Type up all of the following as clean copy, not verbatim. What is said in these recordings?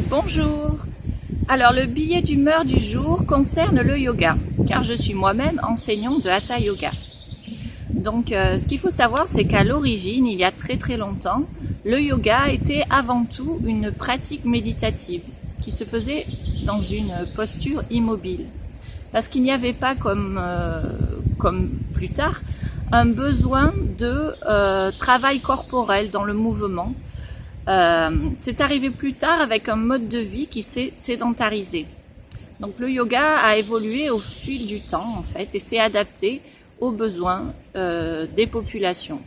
Bonjour. Alors le billet d'humeur du jour concerne le yoga, car je suis moi-même enseignante de Hatha Yoga. Donc ce qu'il faut savoir, c'est qu'à l'origine, il y a très longtemps, le yoga était avant tout une pratique méditative qui se faisait dans une posture immobile. Parce qu'il n'y avait pas comme plus tard un besoin de travail corporel dans le mouvement. C'est arrivé plus tard avec un mode de vie qui s'est sédentarisé. Donc le yoga a évolué au fil du temps en fait et s'est adapté aux besoins des populations.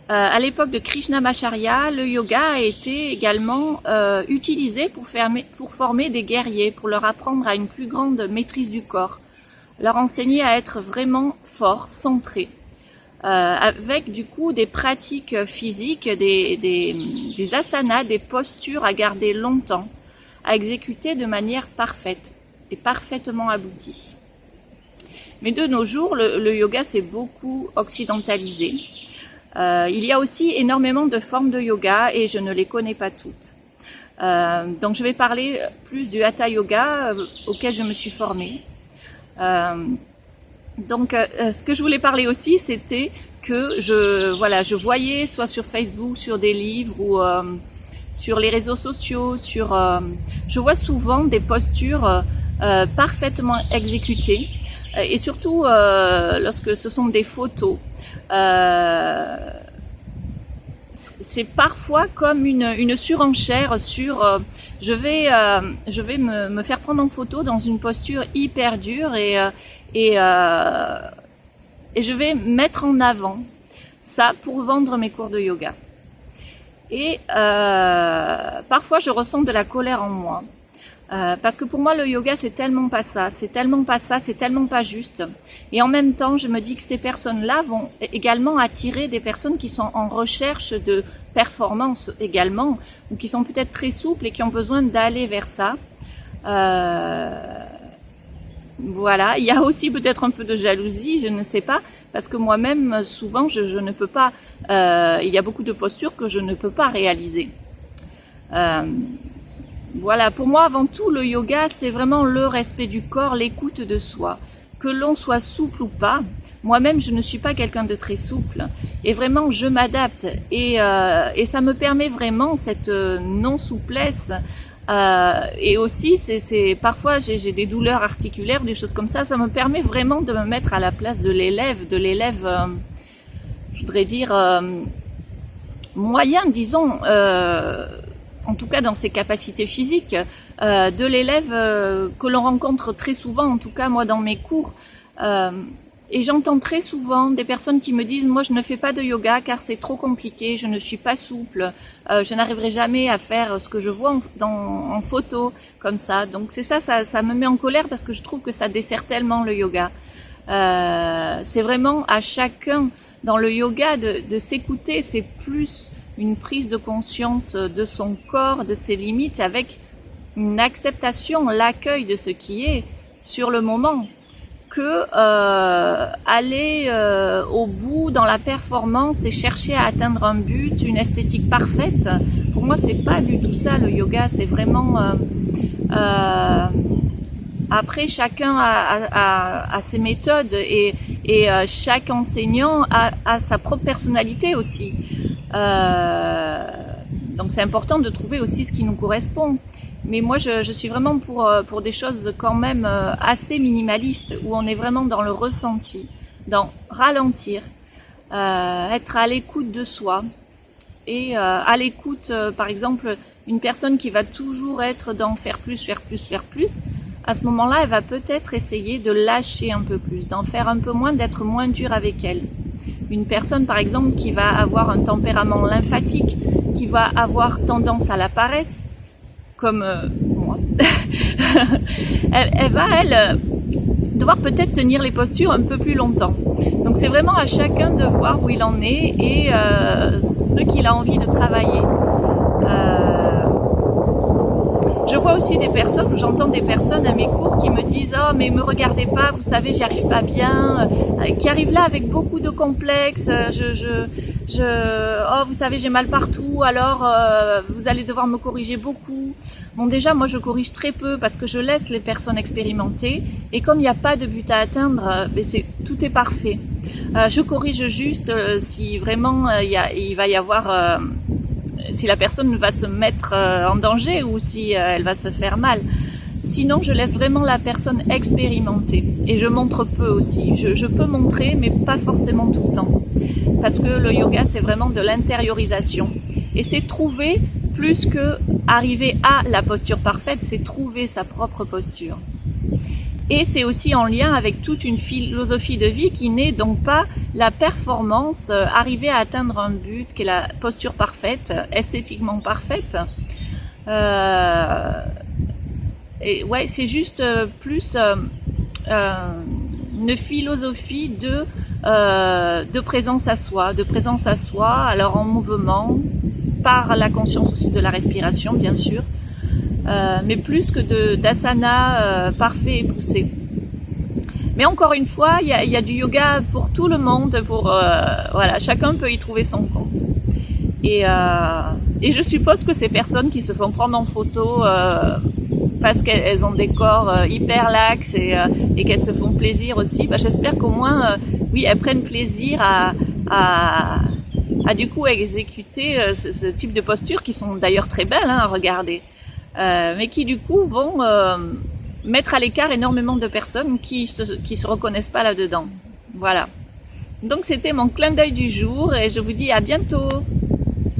À l'époque de Krishnamacharya, le yoga a été également utilisé pour former des guerriers, pour leur apprendre à une plus grande maîtrise du corps, leur enseigner à être vraiment forts, centrés. Avec du coup des pratiques physiques, des asanas, des postures à garder longtemps, à exécuter de manière parfaite et parfaitement aboutie. Mais de nos jours, le yoga s'est beaucoup occidentalisé. Il y a aussi énormément de formes de yoga et je ne les connais pas toutes. Donc je vais parler plus du Hatha Yoga auquel je me suis formée. Donc, ce que je voulais parler aussi, c'était que je voyais soit sur Facebook, sur des livres ou sur les réseaux sociaux, je vois souvent des postures parfaitement exécutées et surtout lorsque ce sont des photos. C'est parfois comme une surenchère sur je vais me faire prendre en photo dans une posture hyper dure et je vais mettre en avant ça pour vendre mes cours de yoga. Et parfois je ressens de la colère en moi. Parce que pour moi le yoga c'est tellement pas ça, c'est tellement pas juste. Et en même temps je me dis que ces personnes-là vont également attirer des personnes qui sont en recherche de performance également, ou qui sont peut-être très souples et qui ont besoin d'aller vers ça. Voilà, il y a aussi peut-être un peu de jalousie, je ne sais pas, parce que moi-même souvent je ne peux pas, il y a beaucoup de postures que je ne peux pas réaliser. Voilà, pour moi, avant tout, le yoga, c'est vraiment le respect du corps, l'écoute de soi. Que l'on soit souple ou pas, moi-même, je ne suis pas quelqu'un de très souple. Et vraiment, je m'adapte. Et ça me permet vraiment cette non-souplesse. Et aussi, parfois, j'ai des douleurs articulaires, des choses comme ça. Ça me permet vraiment de me mettre à la place de l'élève, je voudrais dire, moyen, disons, en tout cas dans ses capacités physiques, de l'élève que l'on rencontre très souvent, en tout cas moi dans mes cours. Et j'entends très souvent des personnes qui me disent « Moi je ne fais pas de yoga car c'est trop compliqué, je ne suis pas souple, je n'arriverai jamais à faire ce que je vois en photo comme ça. » Donc c'est ça me met en colère parce que je trouve que ça dessert tellement le yoga. C'est vraiment à chacun dans le yoga de s'écouter, c'est plus une prise de conscience de son corps, de ses limites, avec une acceptation, l'accueil de ce qui est sur le moment, que aller au bout dans la performance et chercher à atteindre un but, une esthétique parfaite. Pour moi, c'est pas du tout ça le yoga. C'est vraiment après chacun a ses méthodes et chaque enseignant a sa propre personnalité aussi. Donc c'est important de trouver aussi ce qui nous correspond. Mais moi je suis vraiment pour des choses quand même assez minimalistes, où on est vraiment dans le ressenti, dans ralentir, être à l'écoute de soi et à l'écoute, par exemple, une personne qui va toujours être dans faire plus, à ce moment-là elle va peut-être essayer de lâcher un peu plus, d'en faire un peu moins, d'être moins dur avec elle. Une personne par exemple qui va avoir un tempérament lymphatique, qui va avoir tendance à la paresse, comme moi, elle va devoir peut-être tenir les postures un peu plus longtemps. Donc c'est vraiment à chacun de voir où il en est et ce qu'il a envie de travailler. Je vois aussi des personnes, ou j'entends des personnes à mes cours qui me disent « Oh, mais me regardez pas, vous savez, j'y arrive pas bien », qui arrivent là avec beaucoup de complexes, oh, vous savez, j'ai mal partout, alors vous allez devoir me corriger beaucoup. Bon, déjà, moi, je corrige très peu parce que je laisse les personnes expérimenter. Et comme il n'y a pas de but à atteindre, tout est parfait. Je corrige juste si vraiment il va y avoir, si la personne va se mettre en danger ou si elle va se faire mal. Sinon, je laisse vraiment la personne expérimenter. Et je montre peu aussi. Je peux montrer, mais pas forcément tout le temps. Parce que le yoga, c'est vraiment de l'intériorisation. Et c'est trouver, plus que arriver à la posture parfaite, c'est trouver sa propre posture. Et c'est aussi en lien avec toute une philosophie de vie qui n'est donc pas la performance, arriver à atteindre un but qui est la posture parfaite, esthétiquement parfaite. Et ouais, c'est juste plus une philosophie de présence à soi, alors en mouvement, par la conscience aussi de la respiration, bien sûr, mais plus que d'asana parfait et poussé. Mais encore une fois, il y a du yoga pour tout le monde, voilà, chacun peut y trouver son compte. Et je suppose que ces personnes qui se font prendre en photo parce qu'elles ont des corps hyper laxes et qu'elles se font plaisir aussi, j'espère qu'au moins, oui, elles prennent plaisir à du coup exécuter ce type de postures qui sont d'ailleurs très belles à regarder, mais qui du coup vont mettre à l'écart énormément de personnes qui se reconnaissent pas là-dedans. Voilà. Donc c'était mon clin d'œil du jour et je vous dis à bientôt.